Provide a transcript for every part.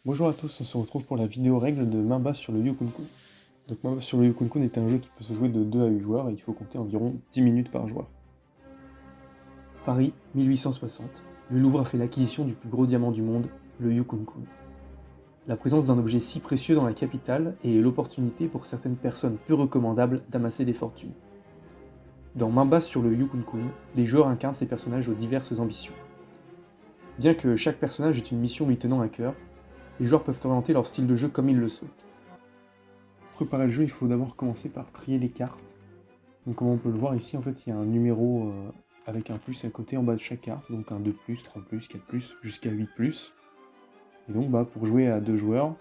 Bonjour à tous, on se retrouve pour la vidéo règle de main basse sur le Yu-Kun-Kun. Donc main basse sur le Yu-Kun-Kun est un jeu qui peut se jouer de 2 à 8 joueurs et il faut compter environ 10 minutes par joueur. Paris, 1860. Le Louvre a fait l'acquisition du plus gros diamant du monde, le Yu-Kun-Kun. La présence d'un objet si précieux dans la capitale est l'opportunité pour certaines personnes peu recommandables d'amasser des fortunes. Dans Main basse sur le Yu-Kun-Kun, les joueurs incarnent ces personnages aux diverses ambitions. Bien que chaque personnage ait une mission lui tenant à cœur, les joueurs peuvent orienter leur style de jeu comme ils le souhaitent. Pour préparer le jeu, il faut d'abord commencer par trier les cartes. Donc comme on peut le voir ici, en fait, il y a un numéro avec un plus à côté en bas de chaque carte, donc un 2+, 3+, 4+, jusqu'à 8+. Et donc pour jouer à 2 joueurs,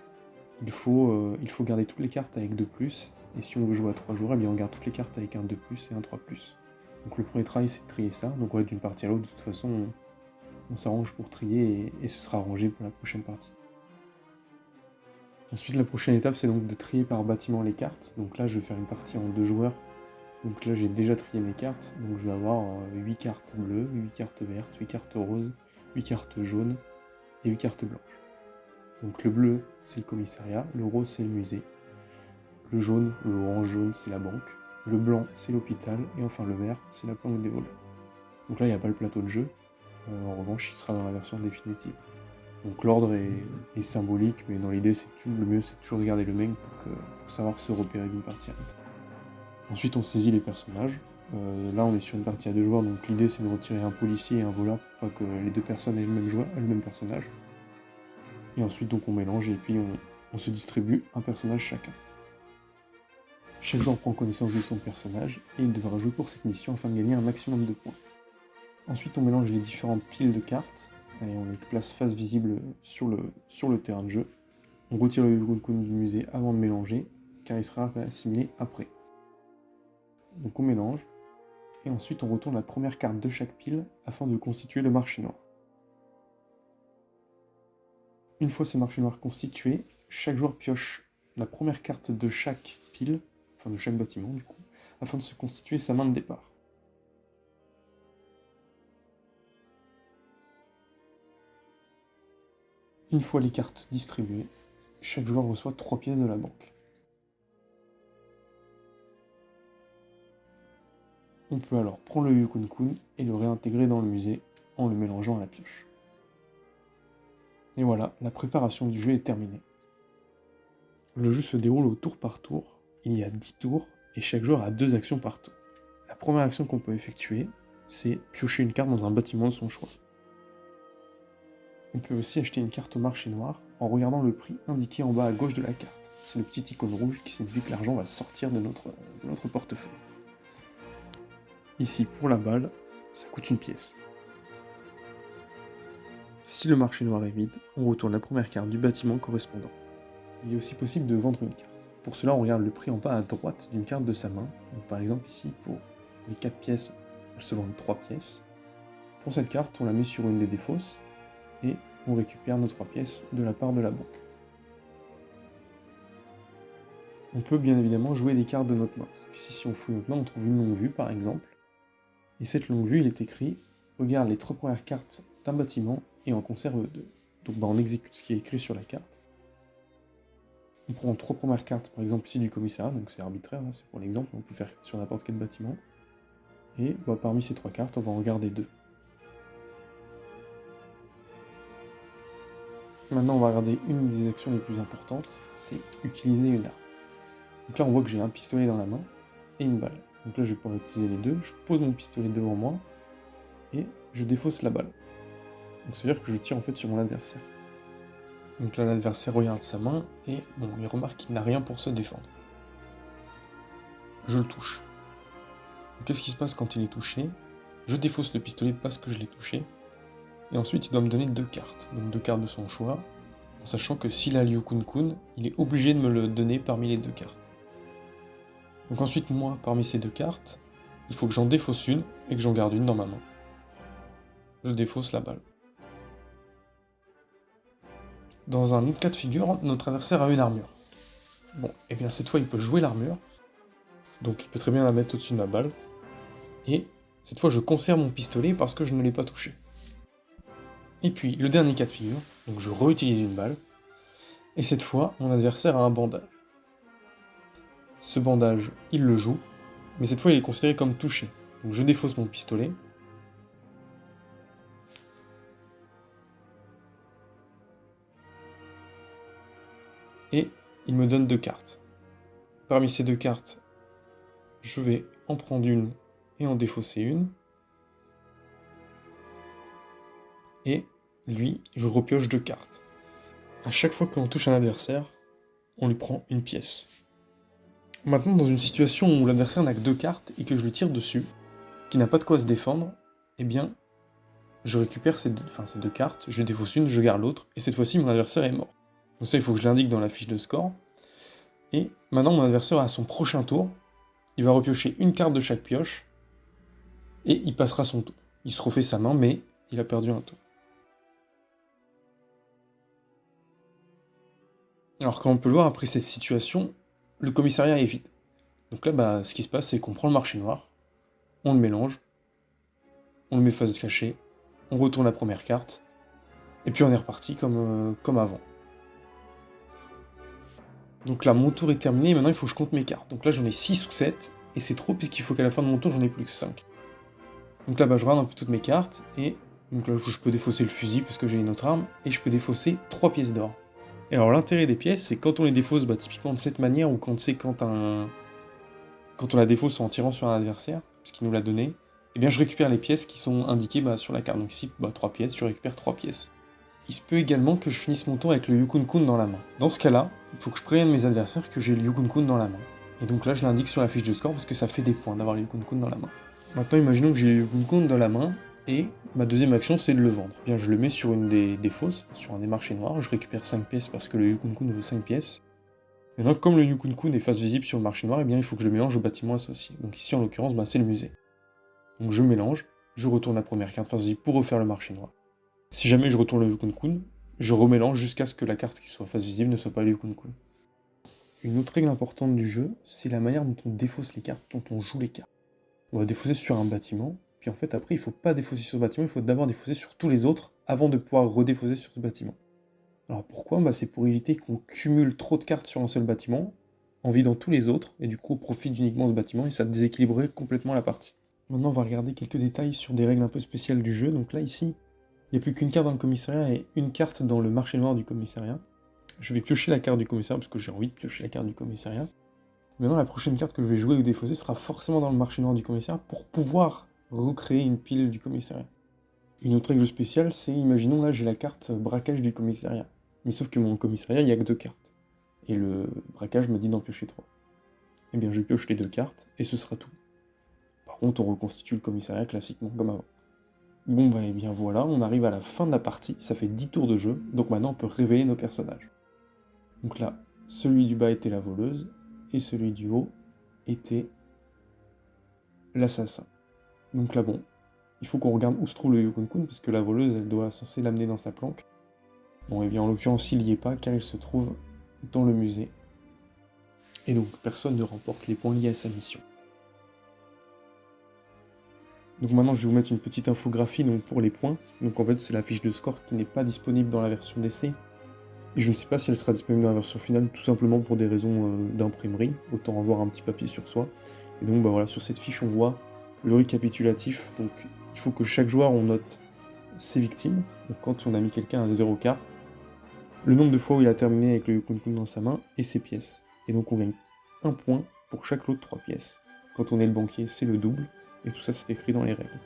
il faut garder toutes les cartes avec 2+, et si on veut jouer à 3 joueurs, eh bien on garde toutes les cartes avec un 2+, et un 3+. Donc le premier travail, c'est de trier ça, donc on va d'une partie à l'autre, de toute façon, on s'arrange pour trier, et ce sera arrangé pour la prochaine partie. Ensuite, la prochaine étape, c'est donc de trier par bâtiment les cartes. Donc là, je vais faire une partie en 2 joueurs. Donc là, j'ai déjà trié mes cartes. Donc je vais avoir 8 cartes bleues, 8 cartes vertes, 8 cartes roses, 8 cartes jaunes et 8 cartes blanches. Donc le bleu, c'est le commissariat, le rose, c'est le musée. Le jaune, le orange jaune, c'est la banque. Le blanc, c'est l'hôpital. Et enfin le vert, c'est la planque des voleurs. Donc là, il n'y a pas le plateau de jeu. En revanche, il sera dans la version définitive. Donc l'ordre est symbolique, mais dans l'idée, le mieux c'est toujours de garder le même pour savoir se repérer d'une partie à l'autre. Ensuite, on saisit les personnages. Là, on est sur une partie à 2 joueurs, donc l'idée c'est de retirer un policier et un voleur pour pas que les 2 personnes aient le même personnage. Et ensuite, donc on mélange et puis on se distribue un personnage chacun. Chaque joueur prend connaissance de son personnage et il devra jouer pour cette mission afin de gagner un maximum de points. Ensuite, on mélange les différentes piles de cartes. Et on les place face visible sur le terrain de jeu. On retire le Yu-Kun-Kun du musée avant de mélanger, car il sera réassimilé après. Donc on mélange, et ensuite on retourne la première carte de chaque pile afin de constituer le marché noir. Une fois ce marché noir constitué, chaque joueur pioche la première carte de chaque pile, enfin de chaque bâtiment du coup, afin de se constituer sa main de départ. Une fois les cartes distribuées, chaque joueur reçoit 3 pièces de la banque. On peut alors prendre le Yu-Kun-Kun et le réintégrer dans le musée en le mélangeant à la pioche. Et voilà, la préparation du jeu est terminée. Le jeu se déroule au tour par tour, il y a 10 tours et chaque joueur a 2 actions par tour. La première action qu'on peut effectuer, c'est piocher une carte dans un bâtiment de son choix. On peut aussi acheter une carte au marché noir en regardant le prix indiqué en bas à gauche de la carte. C'est le petit icône rouge qui signifie que l'argent va sortir de notre portefeuille. Ici, pour la balle, ça coûte 1 pièce. Si le marché noir est vide, on retourne la première carte du bâtiment correspondant. Il est aussi possible de vendre une carte. Pour cela, on regarde le prix en bas à droite d'une carte de sa main. Donc, par exemple, ici, pour les 4 pièces, elles se vendent 3 pièces. Pour cette carte, on la met sur une des défausses et on récupère nos 3 pièces de la part de la banque. On peut bien évidemment jouer des cartes de notre main. Ici, si on fouille notre main, on trouve une longue vue, par exemple. Et cette longue vue, il est écrit « Regarde les 3 premières cartes d'un bâtiment et en conserve 2 ». Donc on exécute ce qui est écrit sur la carte. On prend 3 premières cartes, par exemple ici du commissariat, donc c'est arbitraire, hein, c'est pour l'exemple, on peut faire sur n'importe quel bâtiment. Et parmi ces 3 cartes, on va en regarder 2. Maintenant, on va regarder une des actions les plus importantes, c'est utiliser une arme. Donc là, on voit que j'ai un pistolet dans la main et une balle. Donc là, je vais pouvoir utiliser les deux. Je pose mon pistolet devant moi et je défausse la balle. Donc ça veut dire que je tire en fait sur mon adversaire. Donc là, l'adversaire regarde sa main et il remarque qu'il n'a rien pour se défendre. Je le touche. Qu'est-ce qui se passe quand il est touché? Je défausse le pistolet parce que je l'ai touché. Et ensuite, il doit me donner 2 cartes. Donc 2 cartes de son choix, en sachant que s'il a le Yu-Kun-Kun, il est obligé de me le donner parmi les 2 cartes. Donc ensuite, moi, parmi ces 2 cartes, il faut que j'en défausse une et que j'en garde une dans ma main. Je défausse la balle. Dans un autre cas de figure, notre adversaire a une armure. Bon, et bien cette fois, il peut jouer l'armure. Donc il peut très bien la mettre au-dessus de ma balle. Et cette fois, je conserve mon pistolet parce que je ne l'ai pas touché. Et puis, le dernier cas de figure, donc je réutilise une balle. Et cette fois, mon adversaire a un bandage. Ce bandage, il le joue, mais cette fois il est considéré comme touché. Donc je défausse mon pistolet. Et il me donne 2 cartes. Parmi ces 2 cartes, je vais en prendre une et en défausser une. Et lui, je repioche 2 cartes. À chaque fois que l'on touche un adversaire, on lui prend une pièce. Maintenant, dans une situation où l'adversaire n'a que 2 cartes et que je lui tire dessus, qui n'a pas de quoi se défendre, eh bien, je récupère ces deux cartes, je défausse une, je garde l'autre, et cette fois-ci, mon adversaire est mort. Donc ça, il faut que je l'indique dans la fiche de score. Et maintenant, mon adversaire, à son prochain tour, il va repiocher une carte de chaque pioche, et il passera son tour. Il se refait sa main, mais il a perdu un tour. Alors, comme on peut le voir, après cette situation, le commissariat est vide. Donc là, ce qui se passe, c'est qu'on prend le marché noir, on le mélange, on le met face cachée, on retourne la première carte, et puis on est reparti comme avant. Donc là, mon tour est terminé, et maintenant il faut que je compte mes cartes. Donc là, j'en ai 6 ou 7, et c'est trop, puisqu'il faut qu'à la fin de mon tour, j'en ai plus que 5. Donc là, je regarde un peu toutes mes cartes, et donc là, je peux défausser le fusil, parce que j'ai une autre arme, et je peux défausser 3 pièces d'or. Et alors, l'intérêt des pièces, c'est quand on les défausse, typiquement de cette manière, ou quand c'est quand on la défausse en tirant sur un adversaire, puisqu'il nous l'a donné, eh bien je récupère les pièces qui sont indiquées sur la carte. Donc ici, 3 pièces, je récupère 3 pièces. Il se peut également que je finisse mon tour avec le Yukon-kun dans la main. Dans ce cas-là, il faut que je prévienne mes adversaires que j'ai le Yukon-kun dans la main. Et donc là, je l'indique sur la fiche de score parce que ça fait des points d'avoir le Yukon-kun dans la main. Maintenant, imaginons que j'ai le Yukon-kun dans la main, et ma deuxième action, c'est de le vendre. Eh bien, je le mets sur une des fosses, sur un des marchés noirs, je récupère 5 pièces parce que le Yukon-kun vaut 5 pièces. Maintenant, comme le Yukon-kun est face visible sur le marché noir, eh bien, il faut que je le mélange au bâtiment associé. Donc ici, en l'occurrence, c'est le musée. Donc je mélange, je retourne la première carte face visible pour refaire le marché noir. Si jamais je retourne le Yukon-kun, je remélange jusqu'à ce que la carte qui soit face visible ne soit pas le Yukon-kun. Une autre règle importante du jeu, c'est la manière dont on défausse les cartes, dont on joue les cartes. On va défausser sur un bâtiment, puis en fait après il ne faut pas défausser sur ce bâtiment, il faut d'abord défausser sur tous les autres avant de pouvoir redéfausser sur ce bâtiment. Alors pourquoi ? C'est pour éviter qu'on cumule trop de cartes sur un seul bâtiment, en vidant tous les autres, et du coup on profite uniquement de ce bâtiment, et ça déséquilibrerait complètement la partie. Maintenant on va regarder quelques détails sur des règles un peu spéciales du jeu. Donc là ici, il n'y a plus qu'une carte dans le commissariat et une carte dans le marché noir du commissariat. Je vais piocher la carte du commissariat parce que j'ai envie de piocher la carte du commissariat. Maintenant la prochaine carte que je vais jouer ou défausser sera forcément dans le marché noir du commissariat pour pouvoir recréer une pile du commissariat. Une autre règle spéciale, c'est, imaginons là j'ai la carte braquage du commissariat. Mais sauf que mon commissariat, il n'y a que 2 cartes. Et le braquage me dit d'en piocher 3. Eh bien, je pioche les 2 cartes, et ce sera tout. Par contre, on reconstitue le commissariat classiquement, comme avant. Bon, et bien voilà, on arrive à la fin de la partie, ça fait 10 tours de jeu, donc maintenant on peut révéler nos personnages. Donc là, celui du bas était la voleuse, et celui du haut était l'assassin. Donc là, il faut qu'on regarde où se trouve le Yukon-kun, parce que la voleuse, elle doit censée l'amener dans sa planque. Bon, et bien en l'occurrence, il n'y est pas, car il se trouve dans le musée. Et donc, personne ne remporte les points liés à sa mission. Donc maintenant, je vais vous mettre une petite infographie pour les points. Donc en fait, c'est la fiche de score qui n'est pas disponible dans la version d'essai. Et je ne sais pas si elle sera disponible dans la version finale, tout simplement pour des raisons d'imprimerie. Autant avoir un petit papier sur soi. Et donc, voilà, sur cette fiche, on voit le récapitulatif. Donc, il faut que chaque joueur, on note ses victimes. Donc quand on a mis quelqu'un à 0 cartes, le nombre de fois où il a terminé avec le Yukon-kun dans sa main et ses pièces. Et donc on gagne 1 point pour chaque lot de 3 pièces. Quand on est le banquier, c'est le double, et tout ça c'est écrit dans les règles.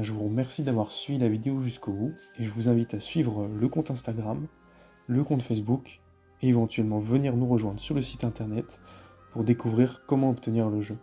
Je vous remercie d'avoir suivi la vidéo jusqu'au bout, et je vous invite à suivre le compte Instagram, le compte Facebook, et éventuellement venir nous rejoindre sur le site internet pour découvrir comment obtenir le jeu.